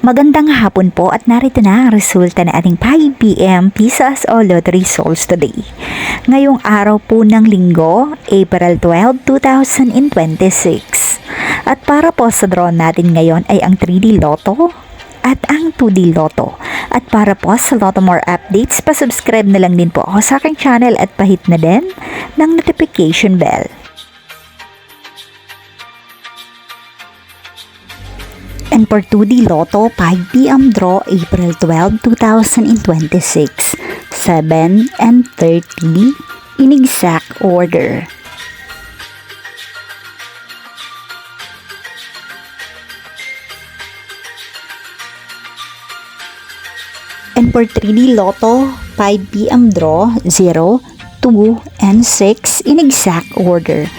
Magandang hapon po at narito na ang resulta ng ating 5pm Pisas o Lottery Results today. Ngayong araw po ng Linggo, April 12, 2026. At para po sa draw natin ngayon ay ang 3D Lotto at ang 2D Lotto. At para po sa Lotto More updates, pasubscribe na lang din po ako sa aking channel at pahit na din ng notification bell. And for 2D Lotto, 5pm draw, April 12, 2026, 7 and 30 in exact order. And for 3D Lotto, 5pm draw, 0, 2, and 6 in exact order.